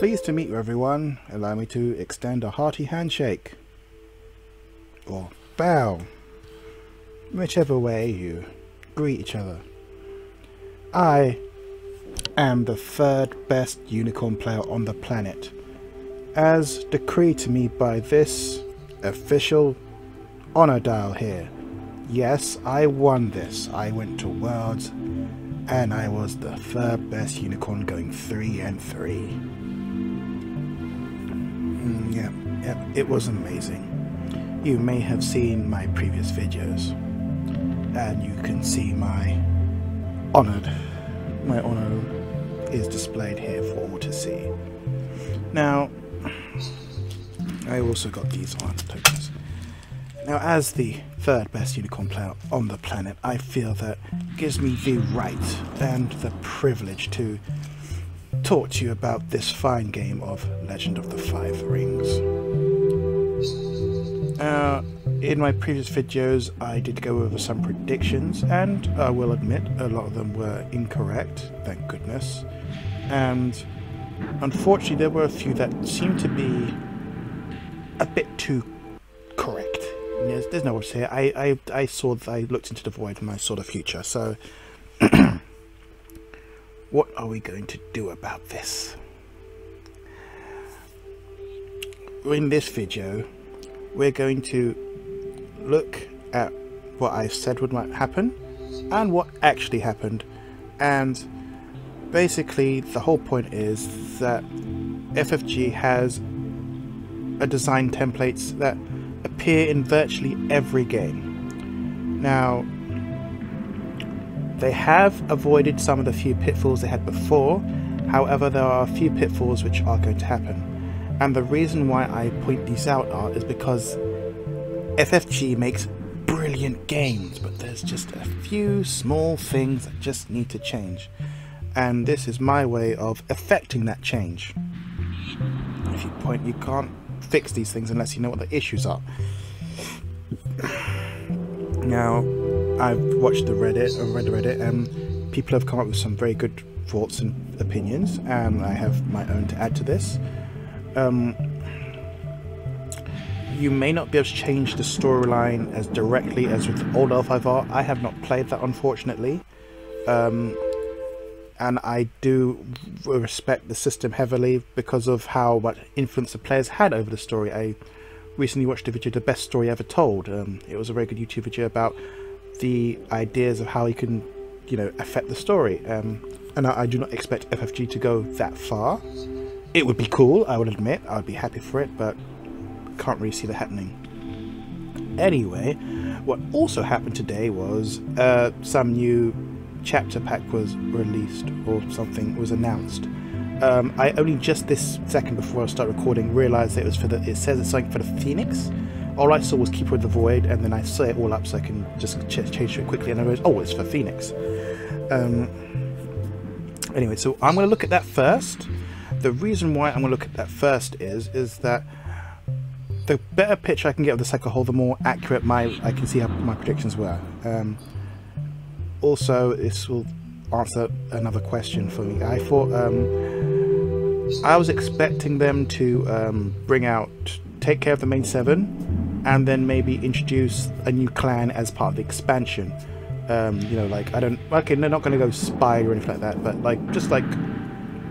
Pleased to meet you, everyone. Allow me to extend a hearty handshake. Or bow. Whichever way you greet each other. I am the third best unicorn player on the planet, as decreed to me by this official honor dial here. Yes, I won this. I went to Worlds, and I was the third best unicorn, going 3-3. Yeah, it was amazing. You may have seen my previous videos, and you can see my honor is displayed here for all to see. Now, I also got these honor tokens. Now, as the third best unicorn player on the planet, I feel that gives me the right and the privilege to talk to you about this fine game of Legend of the Five Rings. In my previous videos, I did go over some predictions, and I will admit a lot of them were incorrect, thank goodness. And unfortunately, there were a few that seemed to be a bit too correct. There's no way to say it. I looked into the void and I saw the future. So, what are we going to do about this? In this video, we're going to look at what I said would might happen and what actually happened, and basically the whole point is that FFG has a design templates that appear in virtually every game. Now, they have avoided some of the few pitfalls they had before. However, there are a few pitfalls which are going to happen, and the reason why I point these out is because FFG makes brilliant games, but there's just a few small things that just need to change, and this is my way of effecting that change. If you can't fix these things unless you know what the issues are. Now, I've watched the Reddit, or read Reddit, and people have come up with some very good thoughts and opinions, and I have my own to add to this. You may not be able to change the storyline as directly as with old L5R. I have not played that, unfortunately. And I do respect the system heavily because of how much influence the players had over the story. I recently watched a video, The Best Story Ever Told. It was a very good YouTube video about the ideas of how you can, affect the story. And I do not expect FFG to go that far. It would be cool, I would admit. I would be happy for it, but can't really see that happening. Anyway, what also happened today was some new chapter pack was released, or something was announced. I only just this second before I start recording realized that it was for it says it's something for the Phoenix. All I saw was Keeper of the Void, and then I set it all up so I can just change it quickly, and I realized, oh, it's for Phoenix. Anyway, so I'm going to look at that first. The reason why I'm going to look at that first is that the better picture I can get of the cycle hole, the more accurate I can see how my predictions were. Also, this will answer another question for me. I thought I was expecting them to take care of the main 7, and then maybe introduce a new clan as part of the expansion. They're not going to go spy or anything like that, but just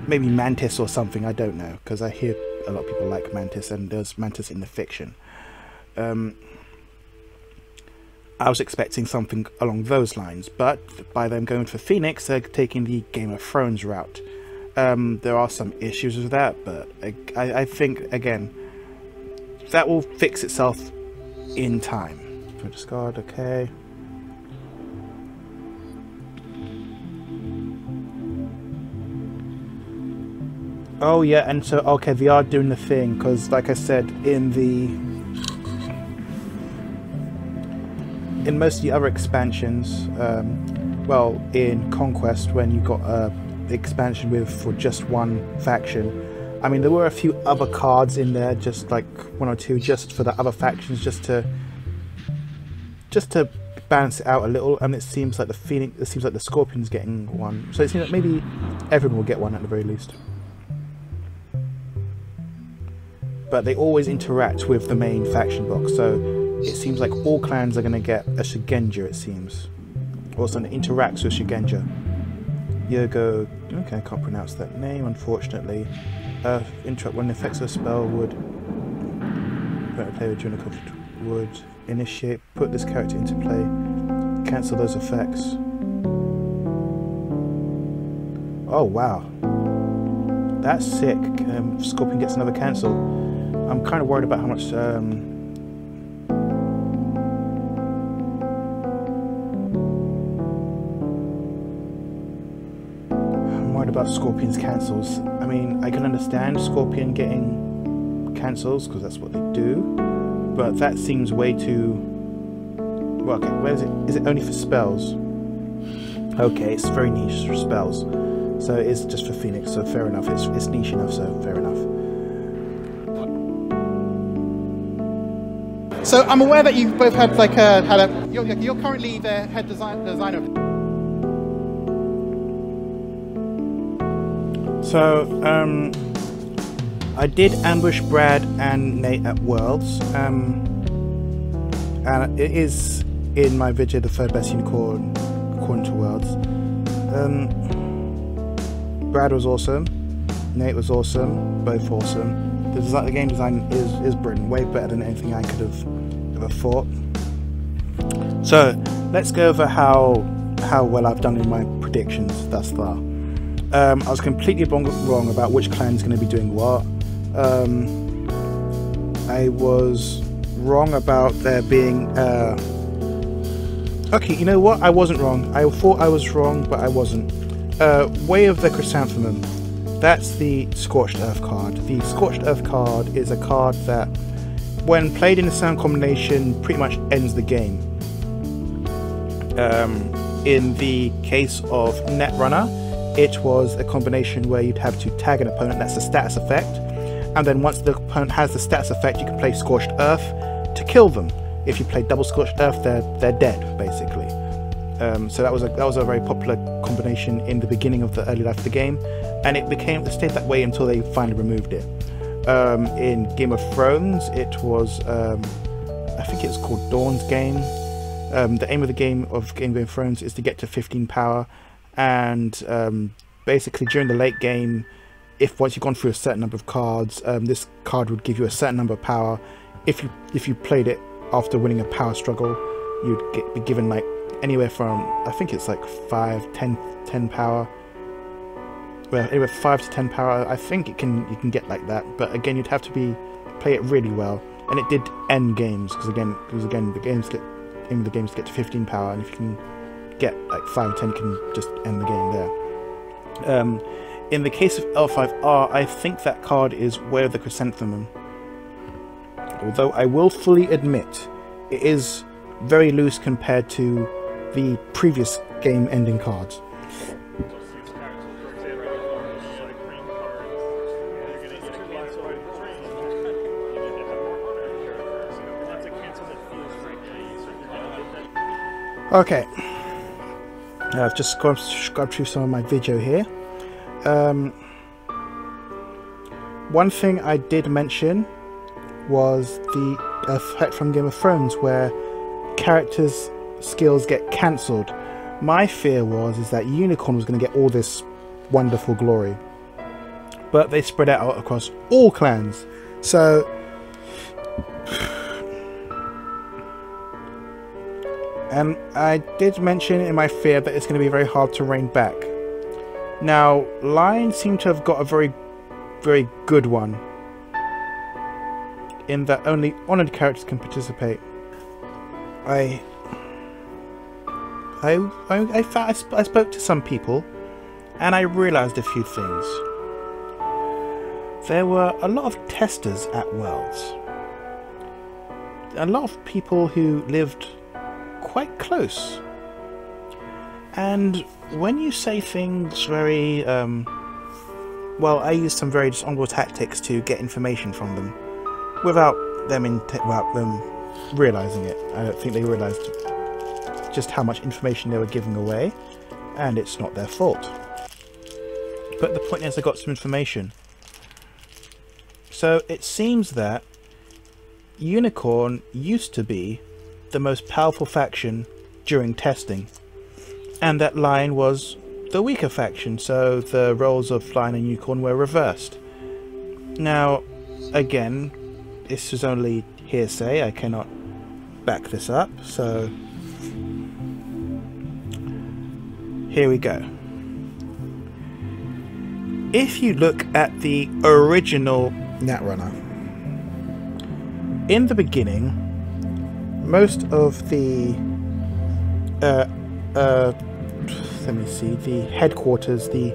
maybe Mantis or something. I don't know, because I hear a lot of people like Mantis, and there's Mantis in the fiction. I was expecting something along those lines, but by them going for Phoenix, they're taking the Game of Thrones route. There are some issues with that, but I think, again, that will fix itself in time. Discard, okay. Oh yeah, and so, okay, they are doing the thing, because like I said, in most of the other expansions, well, in Conquest, when you got the expansion for just one faction, I mean, there were a few other cards in there, just like 1 or 2, just for the other factions, just to balance it out a little. And it seems like the Scorpion's getting one, so it seems like maybe everyone will get one at the very least. but they always interact with the main faction box. So it seems like all clans are going to get a Shigenja, it seems. Or something that interacts with Shigenja. Yogo, okay, I can't pronounce that name, unfortunately. Interrupt when the effects of a spell would... play during a conflict would initiate, put this character into play, cancel those effects. Oh wow, that's sick. Scorpion gets another cancel. I'm kind of worried about how much I'm worried about Scorpion's cancels. I mean, I can understand Scorpion getting cancels because that's what they do, but that seems way too... Well, okay, where is it? Is it only for spells? Okay, it's very niche for spells. So it is just for Phoenix, so fair enough. It's niche enough, so fair enough. So I'm aware that you've both had like you're currently the head designer. So I did ambush Brad and Nate at Worlds, and it is in my video the third best unicorn according to Worlds. Brad was awesome, Nate was awesome, both awesome. The game design is brilliant, way better than anything I could have ever thought. So let's go over how well I've done in my predictions thus far. I was completely wrong about which clan is going to be doing what. I was wrong about there being... Okay, you know what? I wasn't wrong. I thought I was wrong, but I wasn't. Way of the Chrysanthemum. That's the Scorched Earth card. The Scorched Earth card is a card that, when played in a sound combination, pretty much ends the game. In the case of Netrunner, it was a combination where you'd have to tag an opponent, that's the status effect, and then once the opponent has the status effect, you can play Scorched Earth to kill them. If you play double Scorched Earth, they're dead, basically. So that was a very popular combination in the beginning of the early life of the game, and it stayed that way until they finally removed it. In Game of Thrones, it was I think it's called Dawn's Game. The aim of the Game of Thrones is to get to 15 power, and basically during the late game, once you've gone through a certain number of cards, this card would give you a certain number of power. If you played it after winning a power struggle, you'd be given like anywhere from, I think it's like 10 power. Well, anywhere 5 to 10 power. I think you can get like that, but again, you'd have to play it really well, and it did end games because again the aim of the games to get to 15 power, and if you can get like 5 or 10, you can just end the game there. In the case of L5R, I think that card is Way of the Chrysanthemum. Although I will fully admit it is very loose compared to the previous game ending cards. Okay, I've just scrubbed through some of my video here. One thing I did mention was the effect from Game of Thrones where characters' skills get cancelled. My fear is that Unicorn was going to get all this wonderful glory, but they spread it out across all clans. So and I did mention in my fear that it's going to be very hard to rein back. Now, Lion seemed to have got a very, very good one, in that only honoured characters can participate. I spoke to some people, and I realised a few things. There were a lot of testers at Worlds. A lot of people who lived quite close. And when you say things very, well, I used some very dishonourable tactics to get information from them, without them realising it. I don't think they realised just how much information they were giving away, and it's not their fault. But the point is, I got some information. So it seems that Unicorn used to be the most powerful faction during testing, and that Lion was the weaker faction, so the roles of Lion and Unicorn were reversed. Now, again, this is only hearsay, I cannot back this up, so here we go. If you look at the original Netrunner, in the beginning, most of the let me see, the headquarters, the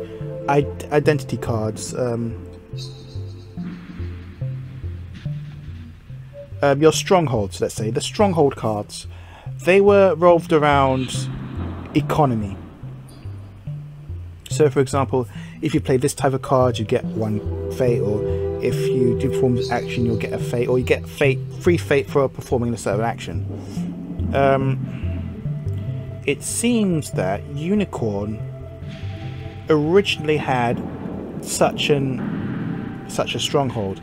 identity cards, your strongholds, let's say, the stronghold cards, they were revolved around economy. So, for example, if you play this type of card, you get 1 fate, or if you do perform this action, you'll get a fate, or you get free fate for performing a certain action. It seems that Unicorn originally had such a stronghold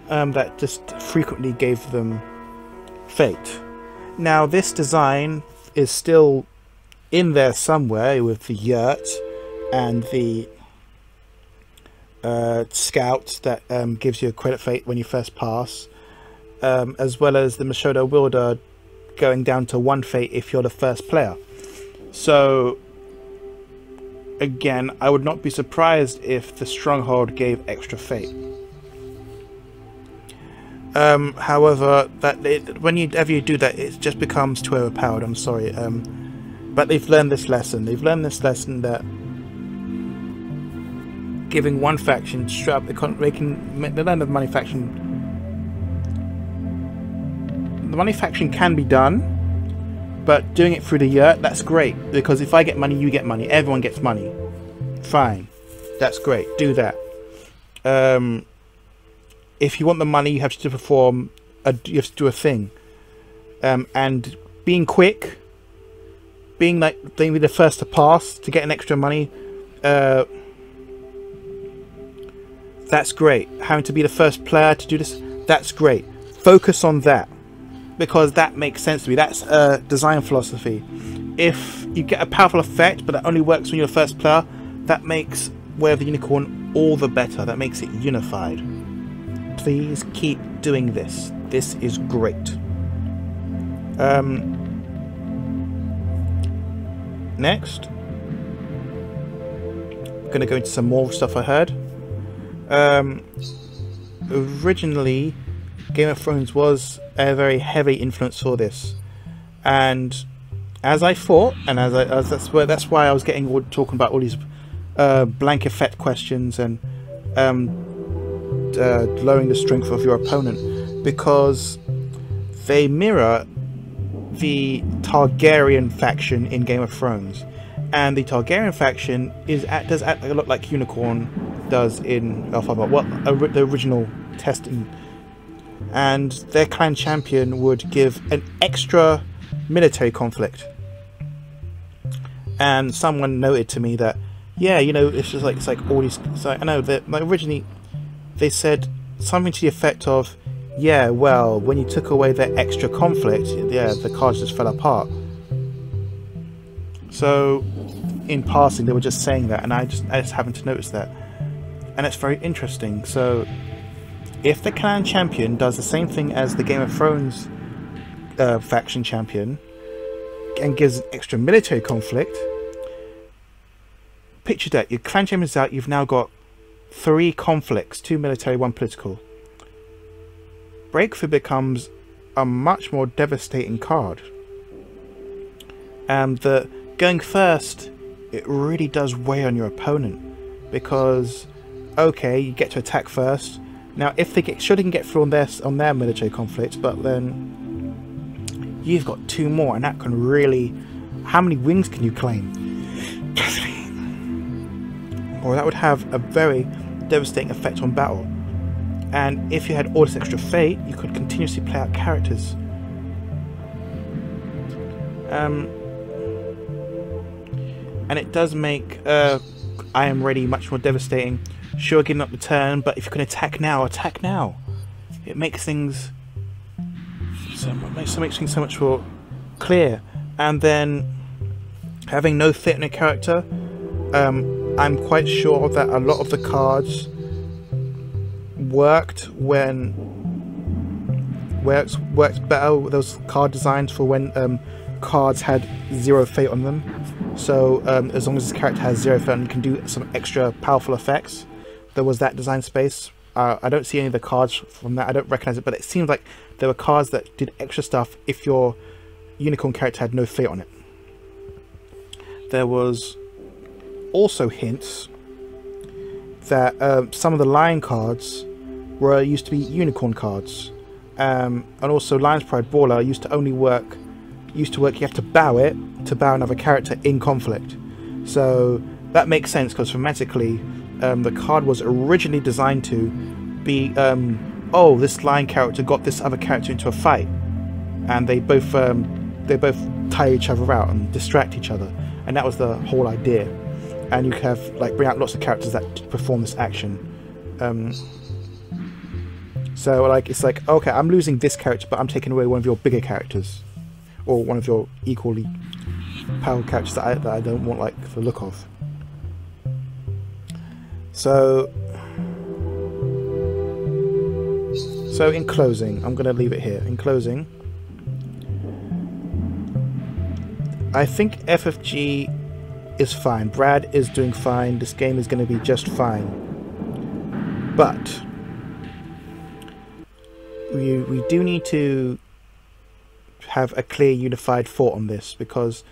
that just frequently gave them fate. Now, this design is still in there somewhere with the yurt and the scout that gives you a credit fate when you first pass, as well as the Mashoda Wielder going down to 1 fate if you're the first player. So again, I would not be surprised if the stronghold gave extra fate. However, whenever you do that, it just becomes too overpowered. I'm sorry, but they've learned this lesson. They've learned this lesson that giving one faction straight up, they learn the money faction. The money faction can be done, but doing it through the yurt, that's great, because if I get money, you get money, everyone gets money. Fine, that's great, do that. If you want the money, you have to perform you have to do a thing, and being quick, being the first to pass to get an extra money, that's great. Having to be the first player to do this, that's great. Focus on that, because that makes sense to me. That's a design philosophy. If you get a powerful effect, but that only works when you're the first player, that makes Way of the Unicorn all the better. That makes it unified. Please keep doing this. This is great. Next, I'm going to go into some more stuff I heard. Originally, Game of Thrones was a very heavy influence for this, and as I thought, and that's why I was talking about all these blank effect questions and lowering the strength of your opponent, because they mirror the Targaryen faction in Game of Thrones, and the Targaryen faction does act a lot like Unicorn does in Alpha, the original testing, and their clan champion would give an extra military conflict. And someone noted to me that, yeah, you know, it's like all these. So I know that originally they said something to the effect of, yeah, well, when you took away their extra conflict, yeah, the cards just fell apart. So in passing, they were just saying that, and I just happened to notice that, and it's very interesting. So if the clan champion does the same thing as the Game of Thrones faction champion and gives an extra military conflict, picture that your clan champion's out, you've now got 3 conflicts, 2 military, 1 political. Breakthrough becomes a much more devastating card, and the going first, it really does weigh on your opponent, because okay, you get to attack first. Now if they can get through on their military conflict, but then you've got 2 more, and that can really, how many wings can you claim? Or that would have a very devastating effect on battle. And if you had all this extra fate, you could continuously play out characters. And it does make I Am Ready much more devastating. sure, giving up the turn, but if you can attack now, attack now. It makes things makes things so much more clear. And then having no fit in a character, I'm quite sure that a lot of the cards worked better. Those card designs for when cards had 0 fate on them. So as long as this character has 0 fate, and you can do some extra powerful effects. There was that design space. I don't see any of the cards from that. I don't recognize it, but it seems like there were cards that did extra stuff if your unicorn character had no fate on it. There was also hints that some of the lion cards used to be unicorn cards, and also Lion's Pride Brawler used to work. You have to bow it to bow another character in conflict. So that makes sense, because thematically, the card was originally designed to be, oh, this lion character got this other character into a fight, and they both tire each other out and distract each other, and that was the whole idea. And you could have bring out lots of characters that perform this action. So it's like, okay, I'm losing this character, but I'm taking away one of your bigger characters, or one of your equally powerful characters that I don't want the look of. So in closing, I'm going to leave it here. In closing, I think FFG is fine. Brad is doing fine. This game is going to be just fine. But we do need to have a clear, unified thought on this, because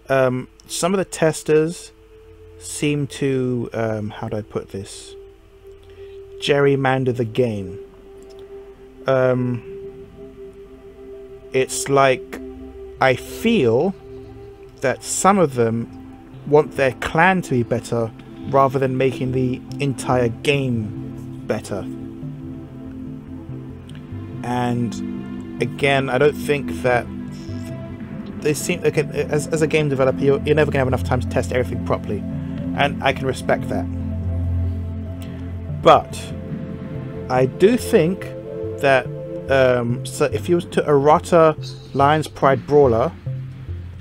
some of the testers seem to, how do I put this, gerrymander the game. It's like, I feel that some of them want their clan to be better rather than making the entire game better. And again, I don't think that they seem like, as a game developer, you're never gonna have enough time to test everything properly, and I can respect that. But I do think that so if you was to errata Lion's Pride Brawler,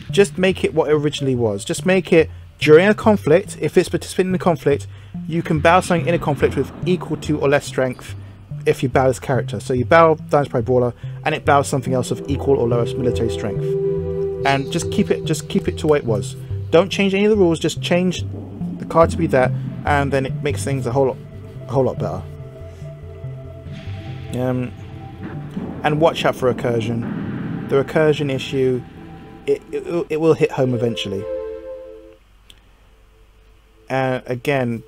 just make it what it originally was. Just make it during a conflict. If it's participating in a conflict, you can bow something in a conflict with equal to or less strength if you bow this character. So you bow Lion's Pride Brawler, and it bows something else of equal or lowest military strength. And just keep it to what it was. Don't change any of the rules. Just change the card to be that, and then it makes things a whole lot better. And watch out for recursion. The recursion issue, it will hit home eventually. And again,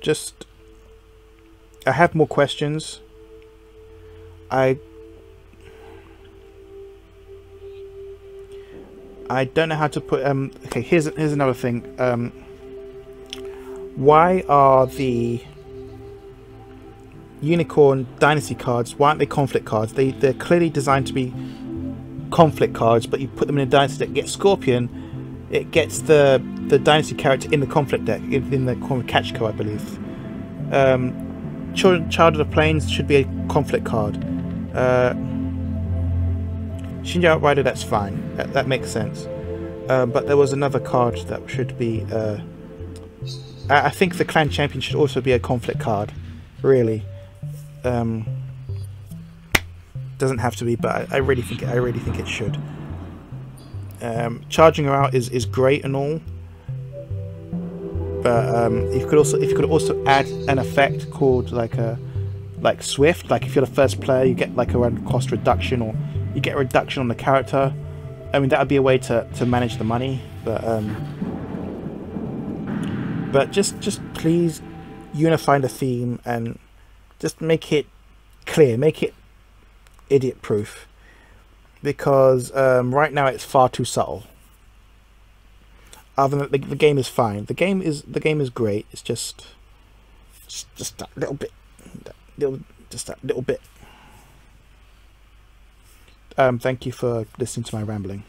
I have more questions. I don't know how to put. Okay, here's another thing. Why are the Unicorn Dynasty cards, why aren't they conflict cards? They're clearly designed to be conflict cards, but you put them in a Dynasty deck, get Scorpion, it gets the Dynasty character in the conflict deck, in the catch code, I believe. Child of the Plains should be a conflict card. Shinja Outrider, that's fine, that makes sense. But there was another card that should be, I think the Clan Champion should also be a conflict card, really. Doesn't have to be, but I really think it should. Charging her out is great and all, but if you could also add an effect called like Swift, like if you're the first player, you get like a random cost reduction, or you get a reduction on the character. I mean, that would be a way to manage the money, but just please unify the theme and just make it clear, make it idiot proof, because right now it's far too subtle. Other than the game is fine, the game is great. It's just that little bit, just that little bit. Thank you for listening to my rambling.